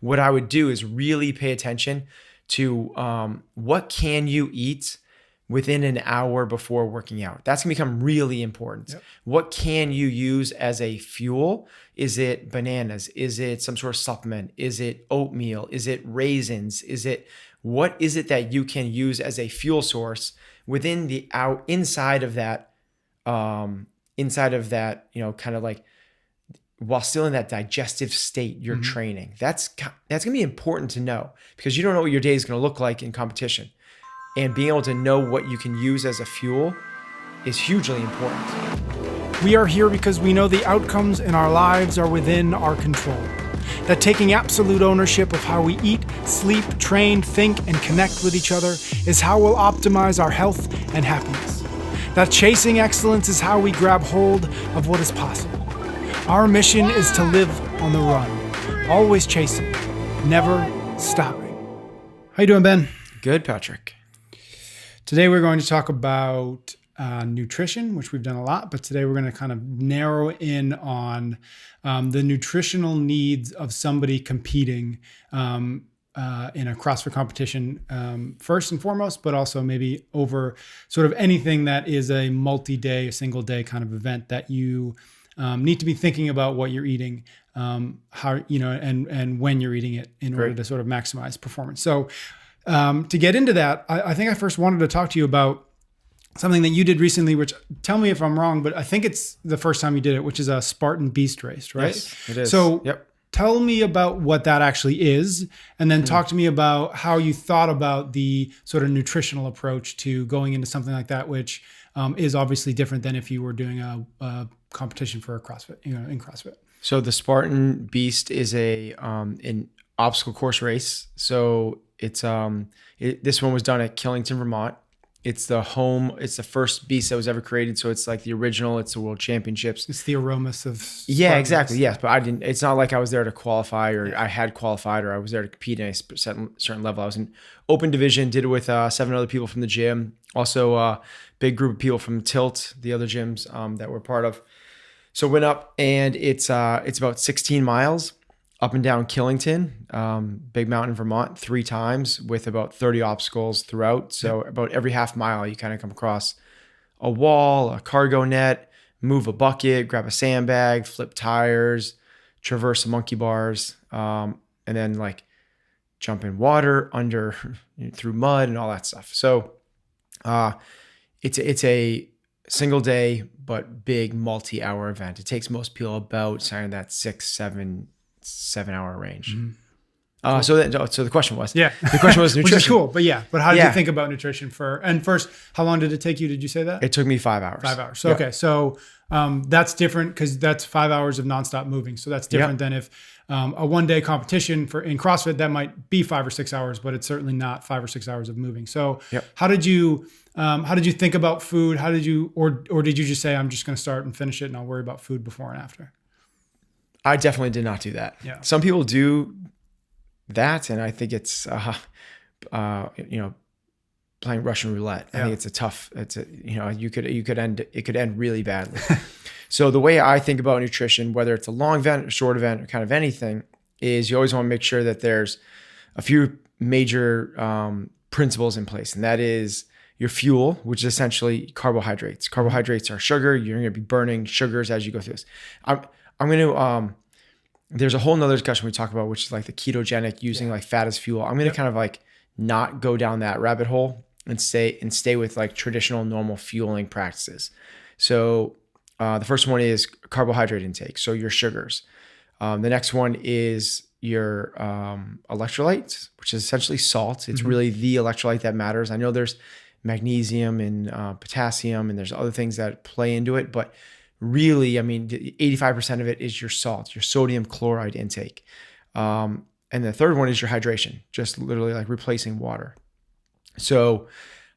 what I would do is really pay attention to what can you eat within an hour before working out. That's gonna become really important. Yep. What can you use as a fuel? Is it bananas? Is it some sort of supplement? Is it oatmeal? Is it raisins? What is it that you can use as a fuel source within the inside of that, kind of like while still in that digestive state you're training. That's gonna be important to know, because you don't know what your day is gonna look like in competition. And being able to know what you can use as a fuel is hugely important. We are here because we know the outcomes in our lives are within our control. That taking absolute ownership of how we eat, sleep, train, think, and connect with each other is how we'll optimize our health and happiness. That chasing excellence is how we grab hold of what is possible. Our mission is to live on the run, always chasing, never stopping. How you doing, Ben? Good, Patrick. Today we're going to talk about nutrition, which we've done a lot, but today we're going to kind of narrow in on the nutritional needs of somebody competing in a CrossFit competition, first and foremost, but also maybe over sort of anything that is a multi-day, a single day kind of event that you need to be thinking about what you're eating, how, and when you're eating it in order to sort of maximize performance. So to get into that, I think I first wanted to talk to you about something that you did recently, which, tell me if I'm wrong, but I think it's the first time you did it, which is a Spartan Beast race, right? Yes, it is. So tell me about what that actually is, and then talk to me about how you thought about the sort of nutritional approach to going into something like that, which is obviously different than if you were doing a competition for a CrossFit, in CrossFit. So the Spartan Beast is an obstacle course race. So it's this one was done at Killington, Vermont. It's the first beast that was ever created. So it's like the original. It's the World Championships. It's the aromas of Spartan. Yeah, exactly. Yes, but I didn't. It's not like I was there to qualify, or I had qualified, or I was there to compete at a certain level. I was in open division. Did it with 7 other people from the gym. Also, a big group of people from Tilt, the other gyms that we're part of. So went up, and it's about 16 miles. Up and down Killington, big mountain in Vermont, 3 times with about 30 obstacles throughout. So about every half mile, you kind of come across a wall, a cargo net, move a bucket, grab a sandbag, flip tires, traverse monkey bars, and then like jump in water, through mud and all that stuff. So it's a single day, but big multi-hour event. It takes most people about saying that 6-7 hour range. Cool. So the question was, the question was nutrition. Which is cool, but how did you think about nutrition and first, how long did it take you? Did you say that? It took me 5 hours. 5 hours. So, okay. So, that's different because that's 5 hours of nonstop moving. So that's different than if, a 1-day competition in CrossFit, that might be 5 or 6 hours, but it's certainly not 5 or 6 hours of moving. So how did you think about food? How did you, or did you just say, I'm just going to start and finish it and I'll worry about food before and after? I definitely did not do that. Yeah. Some people do that, and I think it's playing Russian roulette. I think it could end really badly. So the way I think about nutrition, whether it's a long event or short event or kind of anything, is you always want to make sure that there's a few major principles in place, and that is your fuel, which is essentially carbohydrates. Carbohydrates are sugar. You're going to be burning sugars as you go through this. I'm going to, there's a whole nother discussion we talk about, which is like the ketogenic, using like fat as fuel. I'm going to kind of like not go down that rabbit hole and stay with like traditional normal fueling practices. So the first one is carbohydrate intake. So your sugars. The next one is your electrolytes, which is essentially salt. It's really the electrolyte that matters. I know there's magnesium and potassium, and there's other things that play into it, but really, 85% of it is your salt, your sodium chloride intake. And the third one is your hydration, just literally like replacing water. So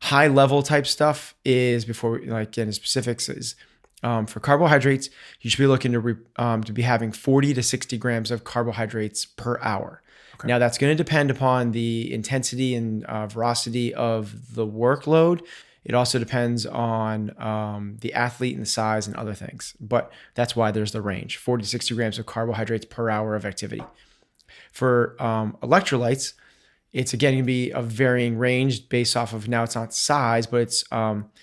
high level type stuff is, before we get into specifics, is for carbohydrates, you should be looking to be having 40 to 60 grams of carbohydrates per hour. Okay. Now that's going to depend upon the intensity and veracity of the workload. It also depends on the athlete and the size and other things. But that's why there's the range, 40 to 60 grams of carbohydrates per hour of activity. For electrolytes, it's again going to be a varying range based off of, now it's not size, but it's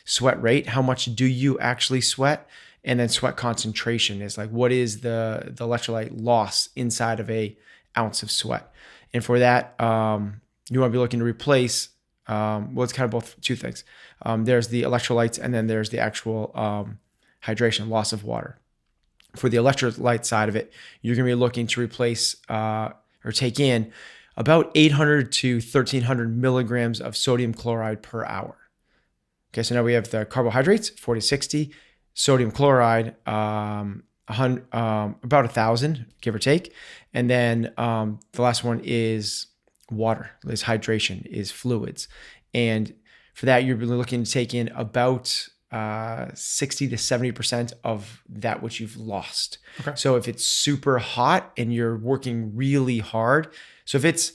sweat rate. How much do you actually sweat? And then sweat concentration is like, what is the electrolyte loss inside of a ounce of sweat? And for that, you want to be looking to replace, well, it's kind of both two things. There's the electrolytes, and then there's the actual hydration, loss of water. For the electrolyte side of it, you're going to be looking to replace or take in about 800 to 1,300 milligrams of sodium chloride per hour. Okay, so now we have the carbohydrates, 40 to 60, sodium chloride, about 1,000, give or take. And then the last one is water, is hydration, is fluids. And for that, you're really looking to take in about 60 to 70% of that which you've lost. Okay. So if it's super hot and you're working really hard, so if it's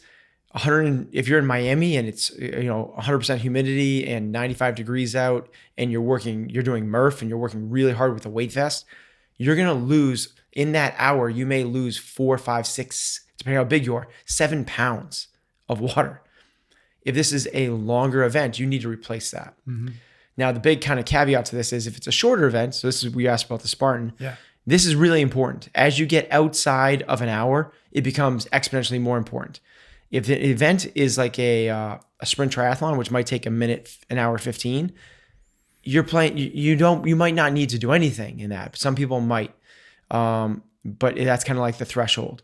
if you're in Miami and it's 100% humidity and 95 degrees out, and you're doing Murph and you're working really hard with a weight vest, you're gonna lose in that hour. You may lose 4, 5, 6, depending on how big you are, 7 pounds of water. If this is a longer event, you need to replace that. Mm-hmm. Now, the big kind of caveat to this is if it's a shorter event, so this is, we asked about the Spartan. Yeah. This is really important. As you get outside of an hour, it becomes exponentially more important. If the event is like a sprint triathlon, which might take a minute, an hour 15, you're playing. You might not need to do anything in that. Some people might, but that's kind of like the threshold.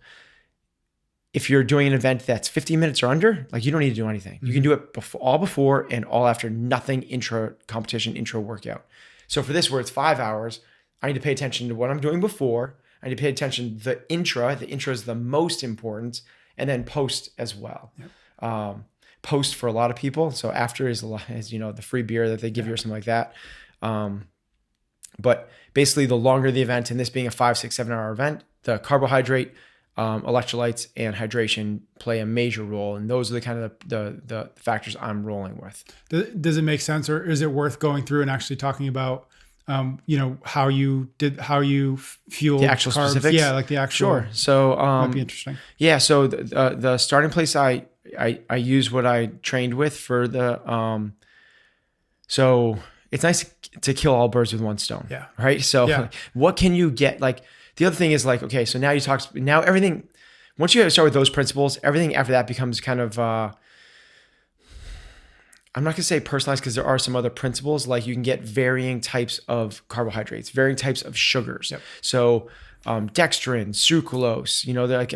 If you're doing an event that's 15 minutes or under, like, you don't need to do anything. Mm-hmm. You can do it all before and all after, nothing intra competition, intra workout. So for this, where it's 5 hours, I need to pay attention to what I'm doing before. I need to pay attention to the intra. The intra is the most important, and then post as well. Yep. Post for a lot of people. So after is the free beer that they give you or something like that. But basically, the longer the event, and this being a 5, 6, 7 hour event, the carbohydrate, electrolytes, and hydration play a major role, and those are the kind of the factors I'm rolling with. Does it make sense, or is it worth going through and actually talking about how you fuel the actual carbs? Specifics? Yeah, like the actual. Sure. So might be interesting. Yeah. So the starting place, I use what I trained with for the so it's nice to kill all birds with one stone. Yeah. Right. So what can you get? Like, the other thing is, like, okay, so now everything, once you start with those principles, everything after that becomes kind of, I'm not going to say personalized, because there are some other principles. Like, you can get varying types of carbohydrates, varying types of sugars. Yep. So dextrin, sucralose, they're like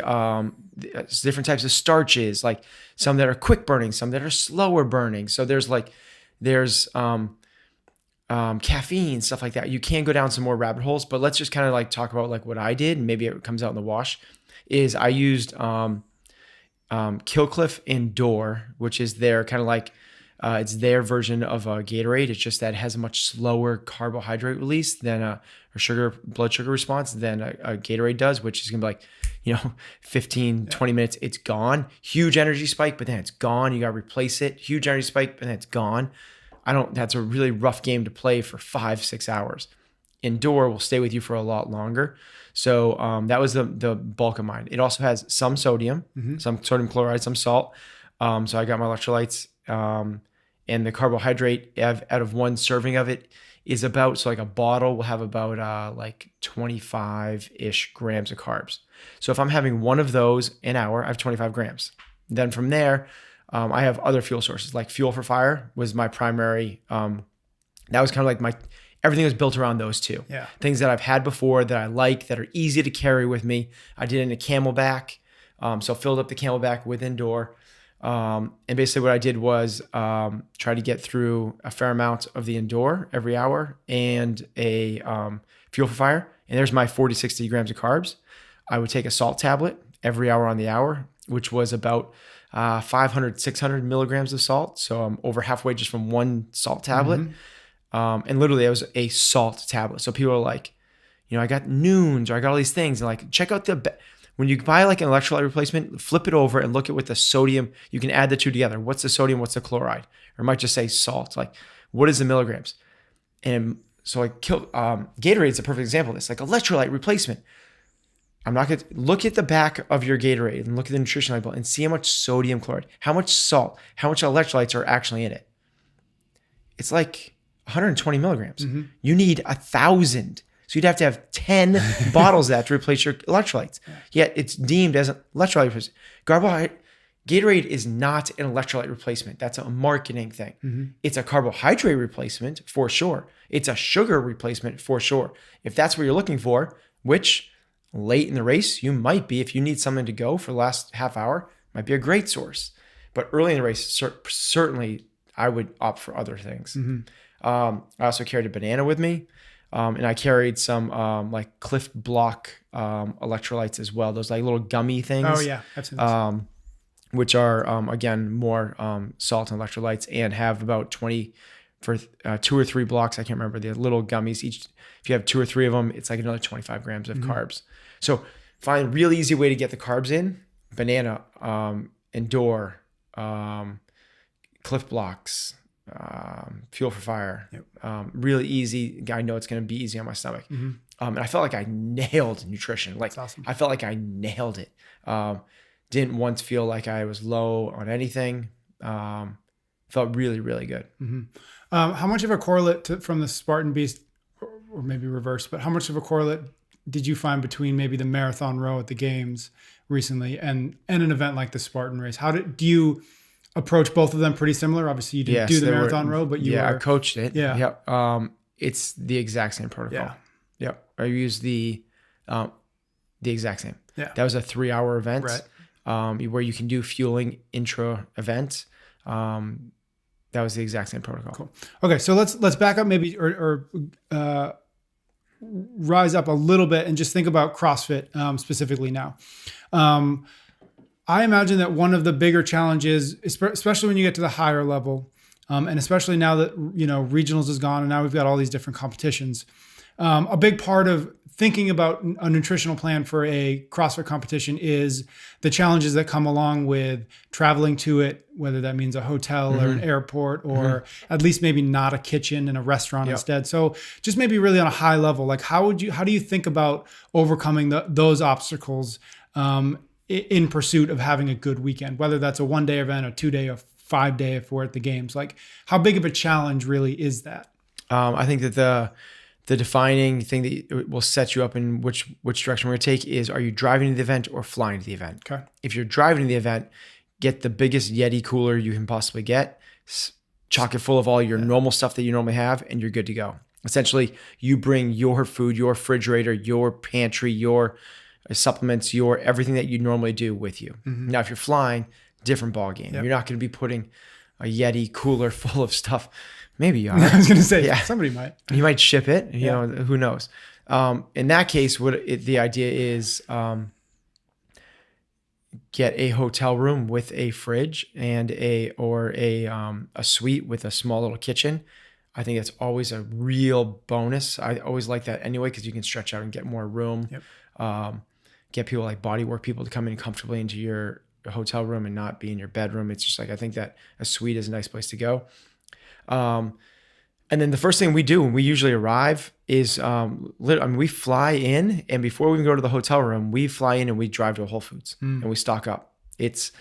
different types of starches, like some that are quick burning, some that are slower burning. So there's caffeine, stuff like that. You can go down some more rabbit holes, but let's just kind of like talk about like what I did, and maybe it comes out in the wash. Is I used Killcliff Endure, which is their kind of like it's their version of a Gatorade. It's just that it has a much slower carbohydrate release than a blood sugar response than a Gatorade does, which is gonna be like 15, 20 minutes, it's gone. Huge energy spike, but then it's gone. You gotta replace it. Huge energy spike, but then it's gone. That's a really rough game to play for 5, 6 hours. Endure will stay with you for a lot longer. So that was the bulk of mine. It also has some sodium, some sodium chloride, some salt. So I got my electrolytes, and the carbohydrate out of one serving of it is about, so like a bottle will have about like 25-ish grams of carbs. So if I'm having one of those an hour, I have 25 grams. Then from there, I have other fuel sources, like Fuel for Fire was my primary. That was kind of like everything was built around those two. Yeah. Things that I've had before that I like, that are easy to carry with me. I did it in a Camelback. So filled up the Camelback with Endure. And basically what I did was try to get through a fair amount of the Endure every hour and a Fuel for Fire. And there's my 40, 60 grams of carbs. I would take a salt tablet every hour on the hour, which was about 500, 600 milligrams of salt. So I'm over halfway just from one salt tablet. And literally it was a salt tablet. So people are like, I got Noons, or I got all these things. And like, check out when you buy like an electrolyte replacement, flip it over and look at what the sodium, you can add the two together. What's the sodium? What's the chloride? Or it might just say salt. Like, what is the milligrams? And so Gatorade is a perfect example of this, like electrolyte replacement. I'm not going to look at the back of your Gatorade and look at the nutrition label and see how much sodium chloride, how much salt, how much electrolytes are actually in it. It's like 120 milligrams. Mm-hmm. You need 1,000. So you'd have to have 10 bottles of that to replace your electrolytes. Yet it's deemed as an electrolyte replacement. Gatorade is not an electrolyte replacement. That's a marketing thing. Mm-hmm. It's a carbohydrate replacement for sure. It's a sugar replacement for sure. If that's what you're looking for, which late in the race you might be, if you need something to go for the last half hour, might be a great source. But early in the race, certainly I would opt for other things. Mm-hmm. I also carried a banana with me. And I carried some like Cliff Block electrolytes as well. Those like little gummy things. Oh yeah, absolutely. Which are again more salt and electrolytes, and have about 20 for 2 or 3 blocks. I can't remember the little gummies. Each, if you have 2 or 3 of them, it's like another 25 grams of carbs. So find a really easy way to get the carbs in: banana, Endure, Cliff Blocks. Fuel for Fire. Yep. Really easy. I know it's going to be easy on my stomach. Mm-hmm. And I felt like I nailed nutrition. Like, that's awesome. I felt like I nailed it. Didn't once feel like I was low on anything. Felt really, really good. Mm-hmm. How much of a correlate from the Spartan Beast, or maybe reverse, but how much of a correlate did you find between maybe the marathon row at the games recently and an event like the Spartan race? Do you approach both of them pretty similar? Obviously you didn't do the marathon row, but I coached it. Yeah. Yep. It's the exact same protocol. Yeah. Yep. I used the exact same. Yeah. That was a 3-hour event, right? Where you can do fueling intra event. That was the exact same protocol. Cool. Okay. So let's back up maybe, or rise up a little bit and just think about CrossFit, specifically now. I imagine that one of the bigger challenges, especially when you get to the higher level, and especially now that, regionals is gone and now we've got all these different competitions, a big part of thinking about a nutritional plan for a CrossFit competition is the challenges that come along with traveling to it, whether that means a hotel or an airport, or at least maybe not a kitchen and a restaurant instead. So just maybe really on a high level, like how do you think about overcoming those obstacles in pursuit of having a good weekend, whether that's a 1-day event, a 2-day, a 5-day if we're at the games? Like, how big of a challenge really is that? I think that the defining thing that will set you up in which direction we're going to take is, are you driving to the event or flying to the event? Okay. If you're driving to the event, get the biggest Yeti cooler you can possibly get, chock it full of all your normal stuff that you normally have, and you're good to go. Essentially, you bring your food, your refrigerator, your pantry, your supplements, your everything that you normally do with you. Mm-hmm. Now, if you're flying, different ball game. Yep. You're not going to be putting a Yeti cooler full of stuff. Maybe you are. I was going to say, somebody might. You might ship it. You know, who knows? In that case, the idea is get a hotel room with a fridge and a suite with a small little kitchen. I think that's always a real bonus. I always like that anyway, because you can stretch out and get more room. Yep. Get people like bodywork people to come in comfortably into your hotel room and not be in your bedroom. It's just like, I think that a suite is a nice place to go. And then the first thing we do when we usually arrive is, we fly in, and before we even go to the hotel room, we fly in and we drive to a Whole Foods and we stock up. It's,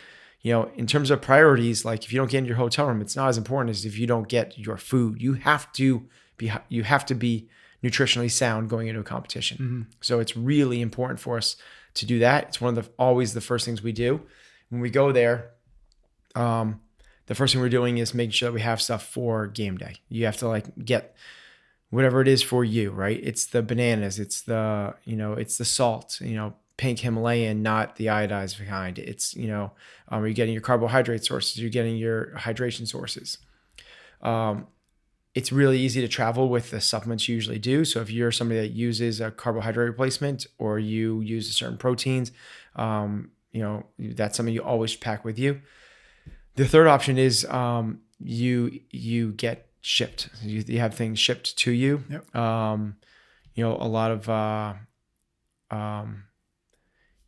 in terms of priorities, like if you don't get in your hotel room, it's not as important as if you don't get your food. You have to be nutritionally sound going into a competition. Mm-hmm. So it's really important for us to do that. It's always the first things we do when we go there. The first thing we're doing is making sure that we have stuff for game day. You have to get whatever it is for you, right? It's the bananas, it's the, it's the salt, pink Himalayan, not the iodized kind. It's, you're getting your carbohydrate sources, you're getting your hydration sources. It's really easy to travel with the supplements you usually do. So if you're somebody that uses a carbohydrate replacement or you use certain proteins, that's something you always pack with you. The third option is you get shipped. You have things shipped to you. Yep. A lot of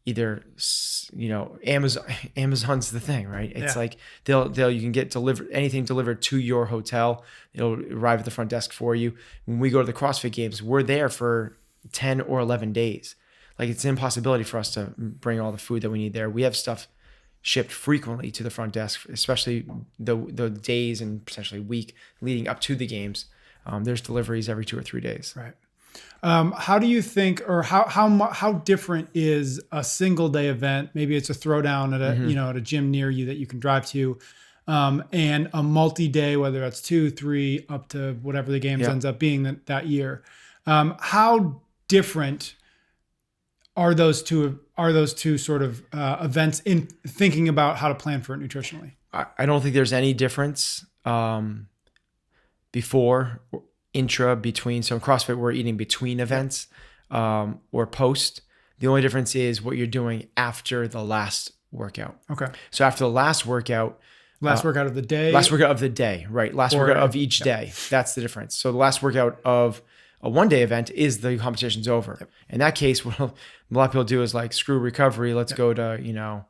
either Amazon's the thing, right? It's like you can get anything delivered to your hotel. It'll arrive at the front desk for you. When we go to the CrossFit games, we're there for 10 or 11 days. Like it's an impossibility for us to bring all the food that we need there. We have stuff shipped frequently to the front desk, especially the days and potentially week leading up to the games. There's deliveries every 2 or 3 days. Right. How do you think, or how different is a single day event? Maybe it's a throwdown at at a gym near you that you can drive to, and a multi-day, whether that's 2, 3, up to whatever the games ends up being that year. How different are those two sort of events in thinking about how to plan for it nutritionally? I don't think there's any difference before, between. So in CrossFit, we're eating between events or post. The only difference is what you're doing after the last workout. Okay. So after the last workout. Last workout of the day? Last workout of the day, right. Last workout of each day. That's the difference. So the last workout of a one-day event is the competition's over. Yep. In that case, what a lot of people do is like, screw recovery. Let's go to,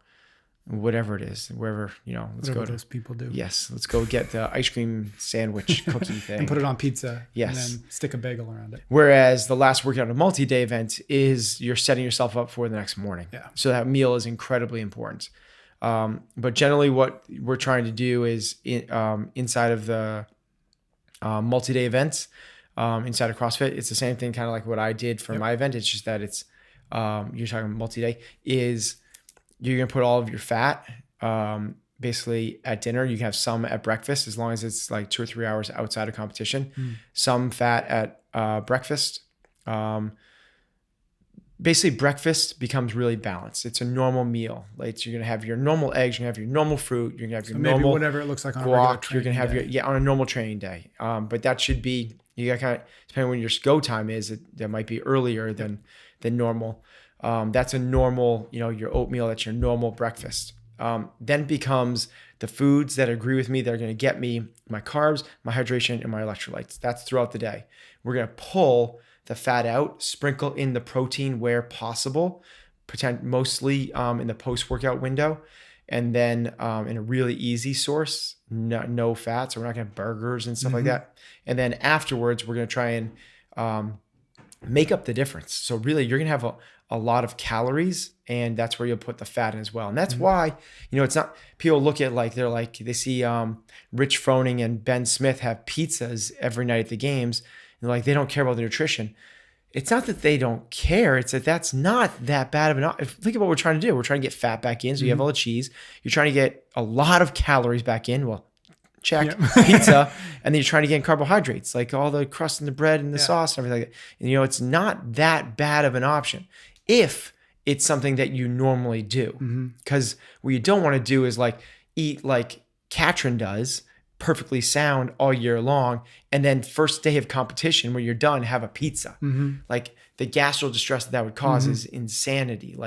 whatever it is, wherever, let's whatever go to. Those people do. Yes. Let's go get the ice cream sandwich cookie thing. And put it on pizza. Yes. And then stick a bagel around it. Whereas the last workout of a multi-day event is you're setting yourself up for the next morning. Yeah. So that meal is incredibly important. But generally what we're trying to do is inside of the multi-day events, inside of CrossFit, it's the same thing, kind of like what I did for my event. It's just that it's, you're talking multi-day, is you're going to put all of your fat, basically at dinner. You can have some at breakfast, as long as it's like 2 or 3 hours outside of competition, some fat at breakfast. Basically breakfast becomes really balanced. It's a normal meal. Like you're going to have your normal eggs, you're going to have your normal fruit, you're going to have your normal whatever it looks like on guac, you're going to have on a normal training day. But that should be, you got kind of, depending on when your go time is, that might be earlier than normal. That's a normal, your oatmeal, that's your normal breakfast. Then becomes the foods that agree with me, that are going to get me my carbs, my hydration, and my electrolytes. That's throughout the day. We're going to pull the fat out, sprinkle in the protein where possible, mostly in the post-workout window, and then in a really easy source, no fat. So we're not going to have burgers and stuff like that. And then afterwards, we're going to try and make up the difference. So really, you're going to have a lot of calories, and that's where you'll put the fat in as well. And that's why, it's not, people look at they see Rich Froning and Ben Smith have pizzas every night at the games. And they don't care about the nutrition. It's not that they don't care. It's that that's not that bad of an option. Think about what we're trying to do. We're trying to get fat back in. So you have all the cheese. You're trying to get a lot of calories back in. Well, check. Pizza. And then you're trying to get in carbohydrates, like all the crust and the bread and the sauce and everything like that. And, it's not that bad of an option if it's something that you normally do. Because what you don't want to do is eat like Katrin does, perfectly sound all year long, and then first day of competition when you're done, have a pizza. Like the gastro distress that would cause is insanity.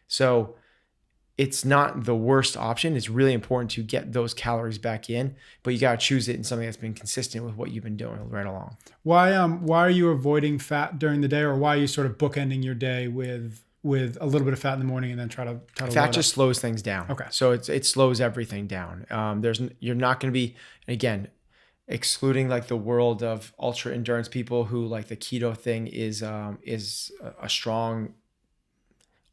So it's not the worst option. It's really important to get those calories back in, but you got to choose it in something that's been consistent with what you've been doing right along. Why are you avoiding fat during the day, or why are you sort of bookending your day with a little bit of fat in the morning and then try to fat just slows things down. Okay. So it slows everything down. You're not going to be, again, excluding the world of ultra endurance people who the keto thing is a strong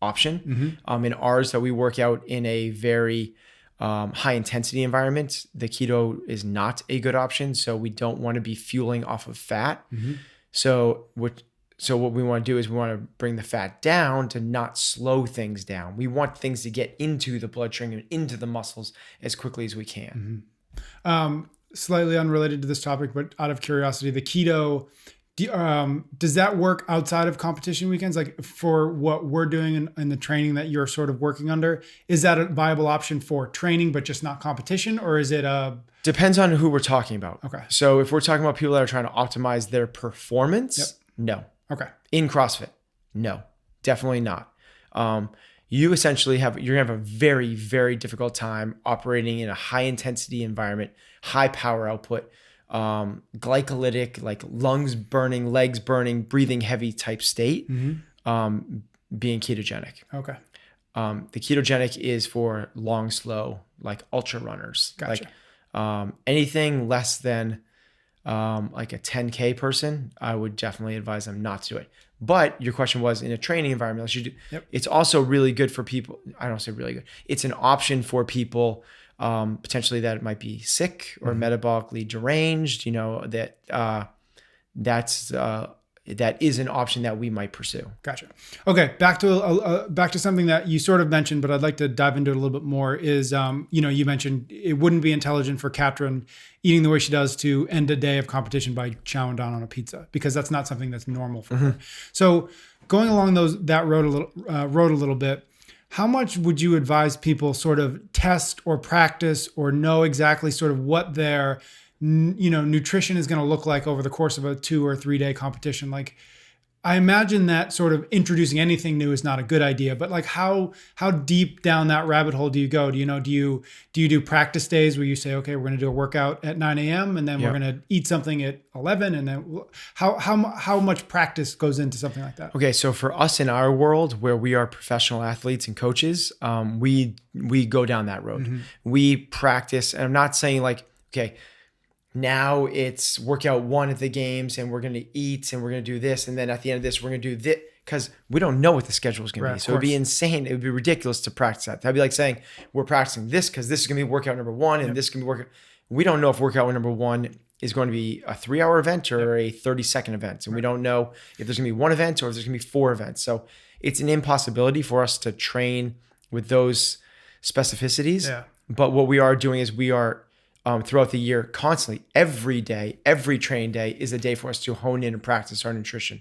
option. In ours, that we work out in a very high intensity environment, the keto is not a good option. So we don't want to be fueling off of fat. So what we want to do is we want to bring the fat down to not slow things down. We want things to get into the bloodstream and into the muscles as quickly as we can. Slightly unrelated to this topic, but out of curiosity, the keto, does that work outside of competition weekends? Like for what we're doing in the training that you're sort of working under, is that a viable option for training, but just not competition? Or is it Depends on who we're talking about. Okay. So if we're talking about people that are trying to optimize their performance, no. Okay. In CrossFit, no, definitely not. You essentially you're gonna have a very, very difficult time operating in a high intensity environment, high power output, glycolytic, lungs burning, legs burning, breathing heavy type state, being ketogenic. Okay. The ketogenic is for long, slow, ultra runners. Gotcha. Anything less than a 10K person, I would definitely advise them not to do it. But your question was in a training environment, it's also really good for people. I don't say really good. It's an option for people potentially that might be sick or metabolically deranged, that is an option that we might pursue. Gotcha. Okay. Back to something that you sort of mentioned, but I'd like to dive into it a little bit more is, you mentioned it wouldn't be intelligent for Katrin eating the way she does to end a day of competition by chowing down on a pizza, because that's not something that's normal for her. So going along that road a little bit, how much would you advise people sort of test or practice or know exactly sort of what their nutrition is going to look like over the course of a 2 or 3 day competition? Like, I imagine that sort of introducing anything new is not a good idea, but like how deep down that rabbit hole do you go? Do you do practice days where you say, okay, we're going to do a workout at 9 a.m. and then we're going to eat something at 11, and then how much practice goes into something like that? Okay, so for us in our world where we are professional athletes and coaches, we go down that road. We practice, and I'm not saying like, okay, now it's workout 1 at the games and we're going to eat and we're going to do this. And then at the end of this, we're going to do this, because we don't know what the schedule is going to be. So it'd be insane. It would be ridiculous to practice that. That'd be like saying we're practicing this because this is going to be workout number 1 and this is going to be workout. We don't know if workout number 1 is going to be a 3-hour event or a 30-second event. And we don't know if there's going to be 1 event or if there's going to be 4 events. So it's an impossibility for us to train with those specificities. Yeah. But what we are doing is we are throughout the year, constantly, every day, every training day is a day for us to hone in and practice our nutrition.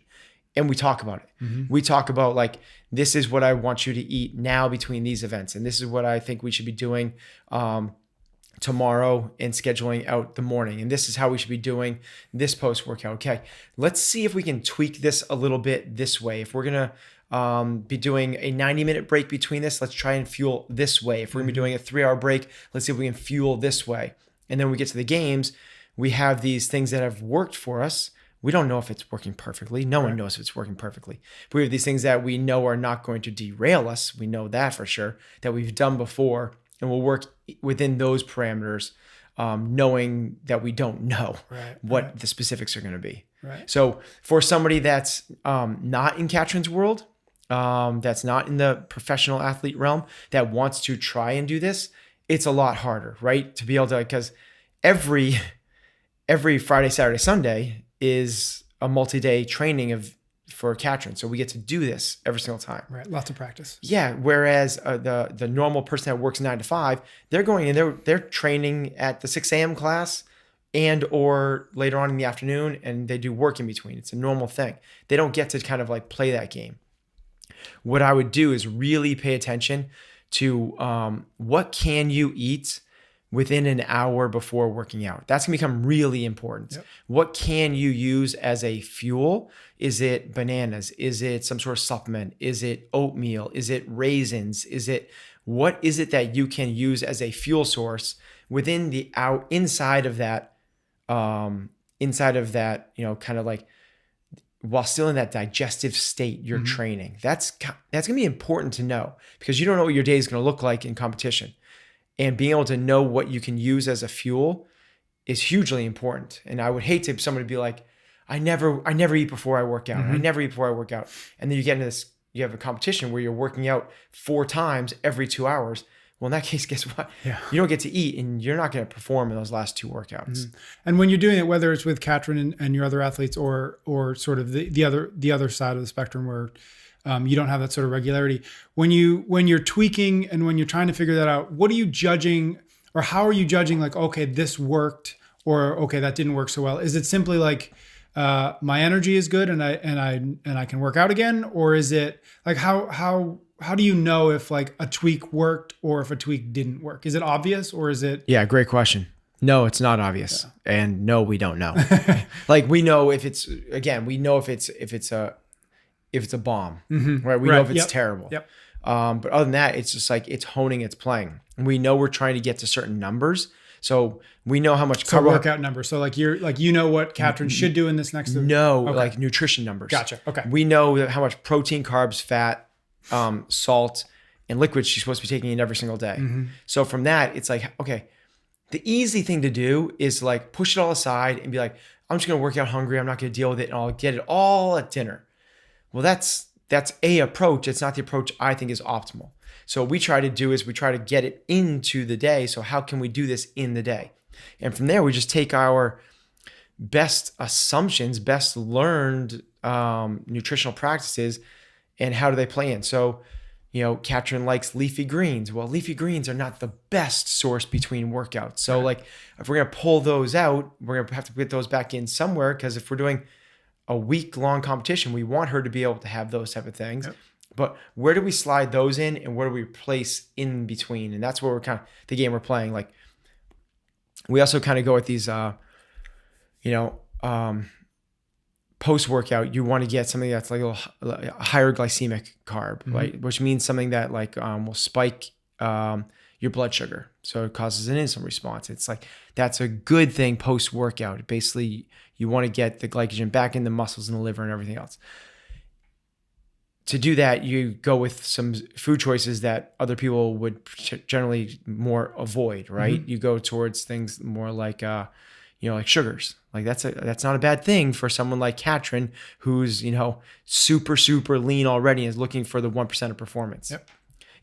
And we talk about it. We talk about like, this is what I want you to eat now between these events. And this is what I think we should be doing tomorrow and scheduling out the morning. And this is how we should be doing this post-workout. Okay, let's see if we can tweak this a little bit this way. If we're going to be doing a 90-minute break between this, let's try and fuel this way. If we're going to be doing a 3-hour break, let's see if we can fuel this way. And then we get to the games, we have these things that have worked for us. We don't know if it's working perfectly. No one knows if it's working perfectly. But we have these things that we know are not going to derail us. We know that for sure, that we've done before, and we'll work within those parameters, knowing that we don't know what the specifics are going to be. Right. So for somebody that's not in Katrin's world, that's not in the professional athlete realm, that wants to try and do this, it's a lot harder, right? To be able to, because every Friday, Saturday, Sunday is a multi-day training for Katrin. So we get to do this every single time. Right. Lots of practice. Yeah. Whereas the normal person that works 9 to 5, they're going in, they're training at the 6 a.m. class and or later on in the afternoon, and they do work in between. It's a normal thing. They don't get to kind of like play that game. What I would do is really pay attention to what can you eat within an hour before working out. That's gonna become really important. Yep. What can you use as a fuel? Is it bananas? Is it some sort of supplement? Is it oatmeal? Is it raisins? What is it that you can use as a fuel source within the inside of that, kind of like, while still in that digestive state, you're training. That's going to be important to know, because you don't know what your day is going to look like in competition. And being able to know what you can use as a fuel is hugely important. And I would hate to somebody be like, I never eat before I work out. I never eat before I work out. And then you get into this, you have a competition where you're working out 4 times every 2 hours. Well, in that case, guess what? Yeah. You don't get to eat, and you're not going to perform in those last 2 workouts. And when you're doing it, whether it's with Katrin and your other athletes, or sort of the other side of the spectrum where you don't have that sort of regularity, when you're tweaking and when you're trying to figure that out, what are you judging, or how are you judging? Like, okay, this worked, or okay, that didn't work so well. Is it simply like my energy is good and I can work out again, or is it like how do you know if like a tweak worked or if a tweak didn't work? Is it obvious, or is it? Yeah, great question. No, it's not obvious. Yeah. And no, we don't know. Like, we know if it's a bomb, right? We know if it's terrible. Yep. But other than that, it's just like, it's honing, it's playing. And we know we're trying to get to certain numbers. So we know how much workout numbers. So like you know what Katrin should do in this next. Like nutrition numbers. Gotcha. Okay. We know how much protein, carbs, fat, salt, and liquids she's supposed to be taking in every single day. So from that, it's like, okay, the easy thing to do is like push it all aside and be like, I'm just going to work out hungry. I'm not going to deal with it, and I'll get it all at dinner. Well, that's a approach. It's not the approach I think is optimal. So what we try to do is we try to get it into the day. So how can we do this in the day? And from there, we just take our best assumptions, best learned nutritional practices, and how do they play in? So, Katrin likes leafy greens. Well, leafy greens are not the best source between workouts. So like if we're going to pull those out, we're going to have to get those back in somewhere, because if we're doing a week-long competition, we want her to be able to have those type of things. Yep. But where do we slide those in, and where do we place in between? And that's where we're kind of the game we're playing. Like, we also kind of go with these, post-workout, you want to get something that's like a higher glycemic carb, right? Which means something that will spike your blood sugar. So it causes an insulin response. It's like, that's a good thing post-workout. Basically, you want to get the glycogen back in the muscles and the liver and everything else. To do that, you go with some food choices that other people would generally more avoid, right? You go towards things more like, like sugars. Like that's not a bad thing for someone like Katrin, who's, super, super lean already and is looking for the 1% of performance. Yep.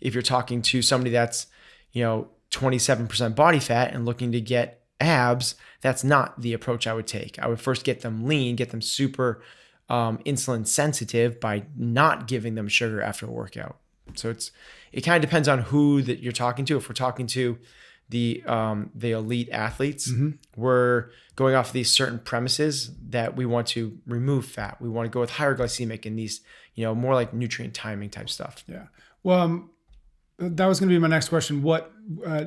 If you're talking to somebody that's, 27% body fat and looking to get abs, that's not the approach I would take. I would first get them lean, get them super insulin sensitive by not giving them sugar after a workout. So it kind of depends on who that you're talking to. If we're talking to the elite athletes, we're going off of these certain premises that we want to remove fat. We want to go with higher glycemic and these, more like nutrient timing type stuff. Yeah. Well, that was going to be my next question. What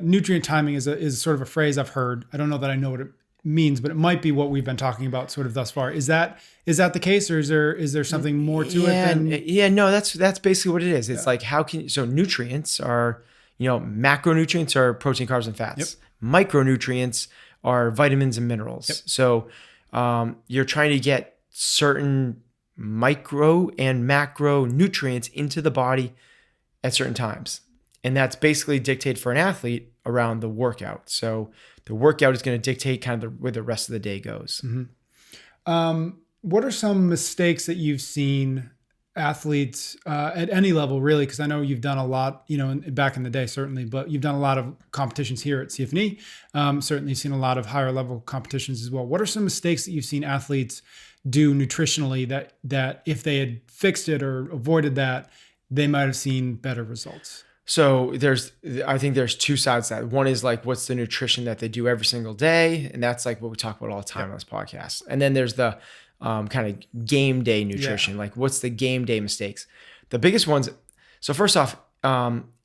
nutrient timing is sort of a phrase I've heard. I don't know that I know what it means, but it might be what we've been talking about sort of thus far. Is that the case, or is there something more to it? No, that's basically what it is. It's like, so nutrients are, macronutrients are protein, carbs, and fats. Yep. Micronutrients are vitamins and minerals. Yep. So you're trying to get certain micro and macro nutrients into the body at certain times. And that's basically dictated for an athlete around the workout. So the workout is going to dictate kind of where the rest of the day goes. What are some mistakes that you've seen athletes at any level, really? Because I know you've done a lot, back in the day, certainly, but you've done a lot of competitions here at CFNE. Certainly seen a lot of higher level competitions as well. What are some mistakes that you've seen athletes do nutritionally that if they had fixed it or avoided that, they might have seen better results? So I think there's two sides to that. One is like, what's the nutrition that they do every single day? And that's like what we talk about all the time on this podcast. And then there's the kind of game day nutrition. Yeah. Like, what's the game day mistakes? The biggest ones. So first off,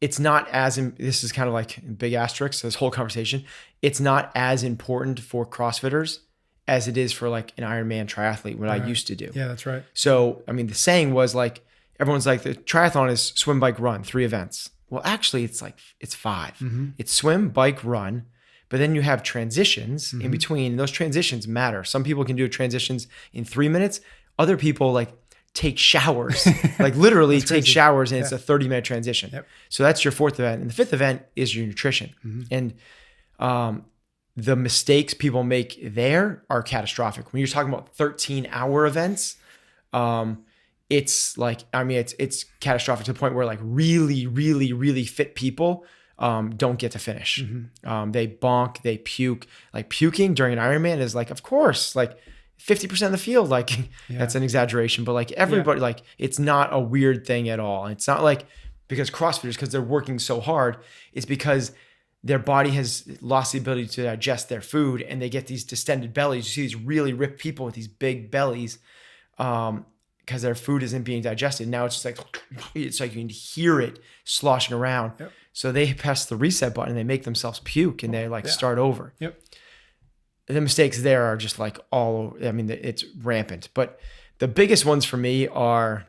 it's not this is kind of like big asterisk, this whole conversation. It's not as important for CrossFitters as it is for like an Ironman triathlete, what I used to do. Yeah, that's right. So, I mean, the saying was like, everyone's like, the triathlon is swim, bike, run, 3 events. Well, actually, it's 5. It's swim, bike, run, but then you have transitions in between. Those transitions matter. Some people can do transitions in 3 minutes. Other people take showers, literally take showers, and it's a 30-minute transition. Yep. So that's your 4th event. And the 5th event is your nutrition. And the mistakes people make there are catastrophic. When you're talking about 13-hour events, it's it's catastrophic to the point where really, really, really fit people don't get to finish. They bonk, they puke. Puking during an Ironman is of course, 50% of the field. That's an exaggeration, but everybody, it's not a weird thing at all. And it's not because CrossFitters, because they're working so hard, it's because their body has lost the ability to digest their food, and they get these distended bellies. You see these really ripped people with these big bellies, because their food isn't being digested. Now it's just it's you can hear it sloshing around. Yep. So they press the reset button and they make themselves puke, and they start over. Yep. The mistakes there are just all over. I mean, it's rampant. But the biggest ones for me are,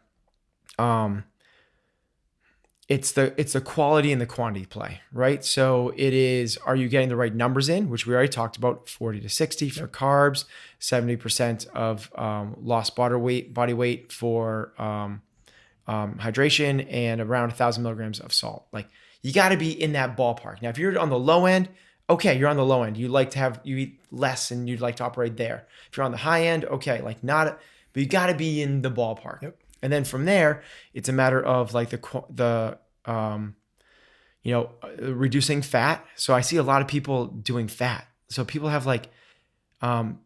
it's the quality and the quantity play, right? So it is, are you getting the right numbers in, which we already talked about, 40 to 60 for carbs, 70% of lost body weight for hydration, and around 1,000 milligrams of salt. You got to be in that ballpark. Now, if you're on the low end, okay, you're on the low end. You eat less and you'd like to operate there. If you're on the high end, okay, but you got to be in the ballpark. Yep. And then from there, it's a matter of like reducing fat. So I see a lot of people doing fat. So people have like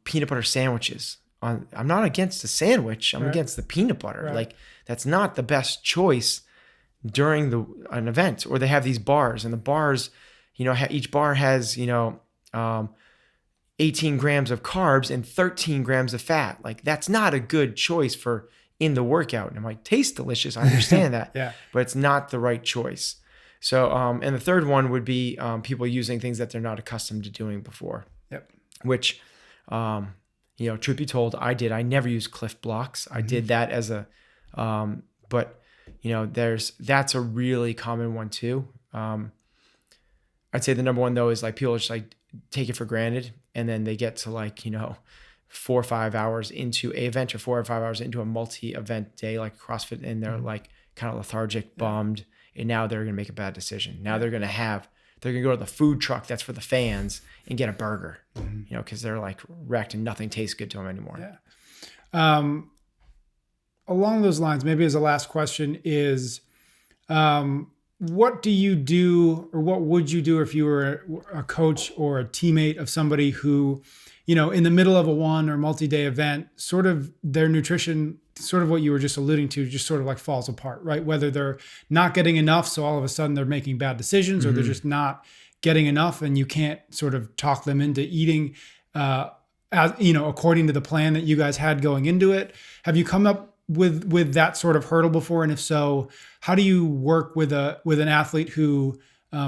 peanut butter sandwiches. I'm not against the sandwich. I'm against the peanut butter. Right. Like that's not the best choice during an event. Or they have these bars, and the bars, each bar has 18 grams of carbs and 13 grams of fat. Like that's not a good choice for in the workout. And it might taste delicious. I understand that, but it's not the right choice. So, and the third one would be people using things that they're not accustomed to doing before. Yep. Which, truth be told, I did. I never used Cliff Blocks. I did that as but that's a really common one too. I'd say the number one though is like people just like take it for granted, and then they get to like 4 or 5 hours into a event or 4 or 5 hours into a multi-event day like CrossFit, and they're like kind of lethargic, bummed, and now they're gonna make a bad decision. Now they're gonna go to the food truck that's for the fans and get a burger, because they're like wrecked and nothing tastes good to them anymore. Yeah. Along those lines, maybe as a last question is, what do you do, or what would you do if you were a coach or a teammate of somebody who, in the middle of a one or multi-day event, sort of their nutrition, sort of what you were just alluding to, just sort of like falls apart, right? Whether they're not getting enough, so all of a sudden they're making bad decisions, or they're just not getting enough, and you can't sort of talk them into eating, according to the plan that you guys had going into it. Have you come up with that sort of hurdle before? And if so, how do you work with an athlete who,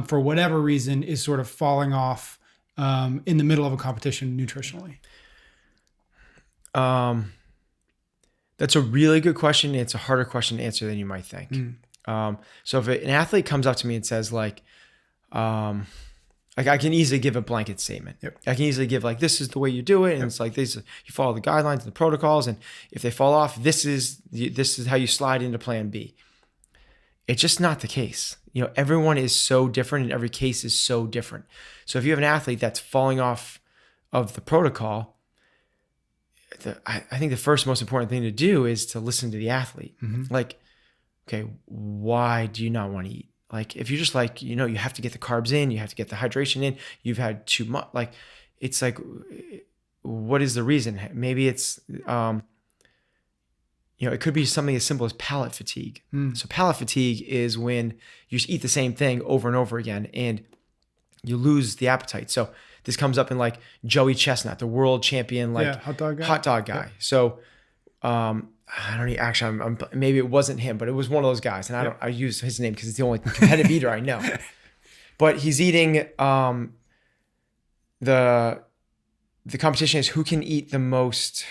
for whatever reason, is sort of falling off in the middle of a competition nutritionally? That's a really good question. It's a harder question to answer than you might think. So if an athlete comes up to me and says like I can easily give a blanket statement. Yep. I can easily give like, this is the way you do it. And it's like, this, you follow the guidelines and the protocols. And if they fall off, this is how you slide into plan B. It's just not the case. Everyone is so different, and every case is so different. So if you have an athlete that's falling off of the protocol, I think the first most important thing to do is to listen to the athlete. Like, okay, why do you not want to eat? Like, if you're just like, you have to get the carbs in, you have to get the hydration in, you've had too much, like, it's like, what is the reason? Maybe it's, it could be something as simple as palate fatigue. So palate fatigue is when you just eat the same thing over and over again and you lose the appetite. So this comes up in like Joey Chestnut, the world champion, like hot dog guy. Yeah. So, I don't actually, maybe it wasn't him, but it was one of those guys. And I use his name because it's the only competitive eater I know. But he's eating, the competition is who can eat the most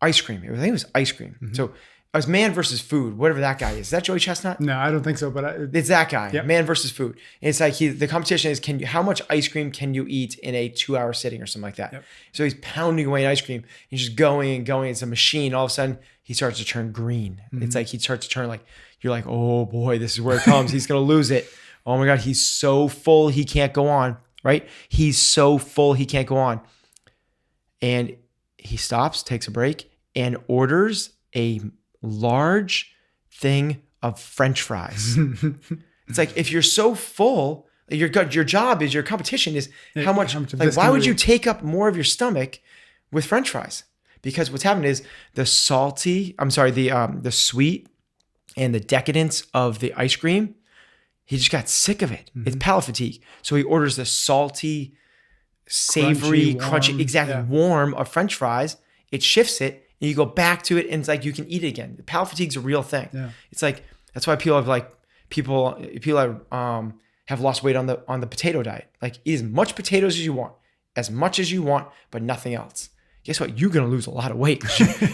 ice cream. I think it was ice cream. So it was man versus food, whatever that guy is. Is that Joey Chestnut? No, I don't think so, but it's that guy, man versus food. And it's like the competition is how much ice cream can you eat in a 2-hour sitting or something like that. Yep. So he's pounding away at ice cream. He's just going and going. It's a machine. All of a sudden he starts to turn green. It's like he starts to turn like, you're like, oh boy, this is where it comes. He's going to lose it. Oh my God, he's so full. He can't go on, right? He's so full. He can't go on. And he stops, takes a break, and orders a large thing of French fries. It's like, if you're so full, your job is, your competition is how much like, why would you take up more of your stomach with French fries? Because what's happened is the sweet and the decadence of the ice cream, he just got sick of it. It's palate fatigue. So he orders the salty, savory, crunchy, warm of French fries. It shifts it. And you go back to it, and it's like you can eat it again. Palate fatigue is a real thing. Yeah. It's like, that's why people have lost weight on the potato diet. Like, eat as much potatoes as much as you want, but nothing else. Guess what? You're gonna lose a lot of weight.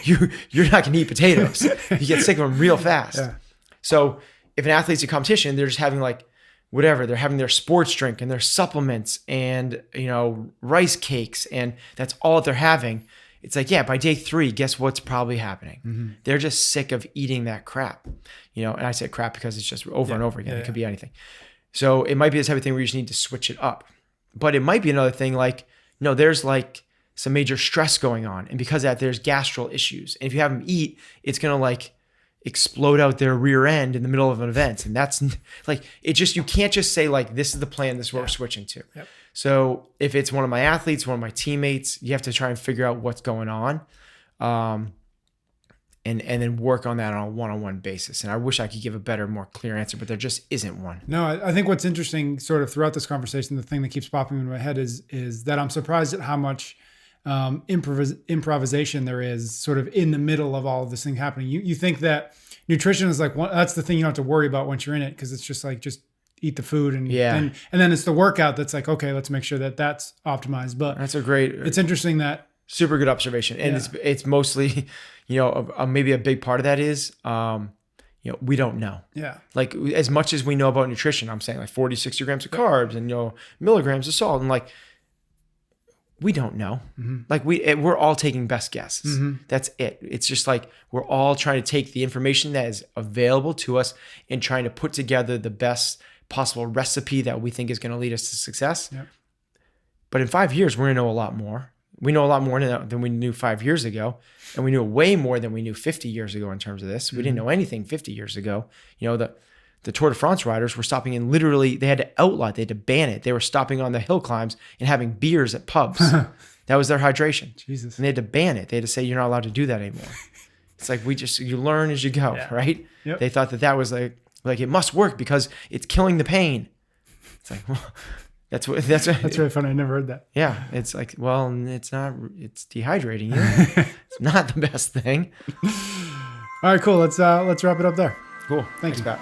You're not gonna eat potatoes. You get sick of them real fast. Yeah. So if an athlete's in competition, they're just having like whatever. They're having their sports drink and their supplements and rice cakes, and that's all they're having. It's like, by day 3, guess what's probably happening? They're just sick of eating that crap, and I say crap because it's just over and over again. It could be anything. So it might be the type of thing where you just need to switch it up. But it might be another thing like, there's like some major stress going on. And because of that, there's gastro issues. And if you have them eat, it's going to like, explode out their rear end in the middle of an event. And that's like, you can't just say like, this is the plan, this is what we're switching to. Yep. So if it's one of my athletes, one of my teammates, you have to try and figure out what's going on. And then work on that on a one-on-one basis. And I wish I could give a better, more clear answer, but there just isn't one. No, I think what's interesting sort of throughout this conversation, the thing that keeps popping into my head is that I'm surprised at how much improvisation there is sort of in the middle of all of this thing happening. You think that nutrition is like, that's the thing you don't have to worry about once you're in it, because it's just like, just eat the food and then it's the workout that's like, okay, let's make sure that that's optimized. But it's interesting that super good observation. And it's mostly, maybe a big part of that is, we don't know. Yeah. Like as much as we know about nutrition, I'm saying like 40, 60 grams of carbs and, milligrams of salt, and like, we don't know. Mm-hmm. Like we're all taking best guesses. Mm-hmm. That's it. It's just like, we're all trying to take the information that is available to us and trying to put together the best possible recipe that we think is going to lead us to success. Yep. But in 5 years, we're going to know a lot more. We know a lot more than we knew 5 years ago. And we knew way more than we knew 50 years ago in terms of this. We didn't know anything 50 years ago. The Tour de France riders were stopping in literally, they had to outlaw it. They had to ban it. They were stopping on the hill climbs and having beers at pubs. That was their hydration. Jesus. And they had to ban it. They had to say, you're not allowed to do that anymore. It's like, you learn as you go, right? Yep. They thought that was like it must work because it's killing the pain. It's like, well, that's really funny. I never heard that. Yeah. It's like, well, it's not, it's dehydrating you. It's not the best thing. All right, cool. Let's wrap it up there. Cool. Thanks, Pat.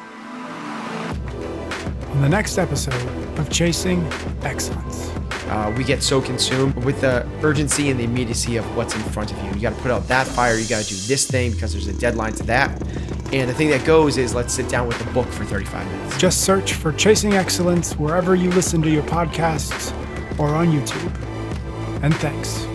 On the next episode of Chasing Excellence. We get so consumed with the urgency and the immediacy of what's in front of you. You got to put out that fire. You got to do this thing because there's a deadline to that. And the thing that goes is, let's sit down with a book for 35 minutes. Just search for Chasing Excellence wherever you listen to your podcasts or on YouTube. And thanks.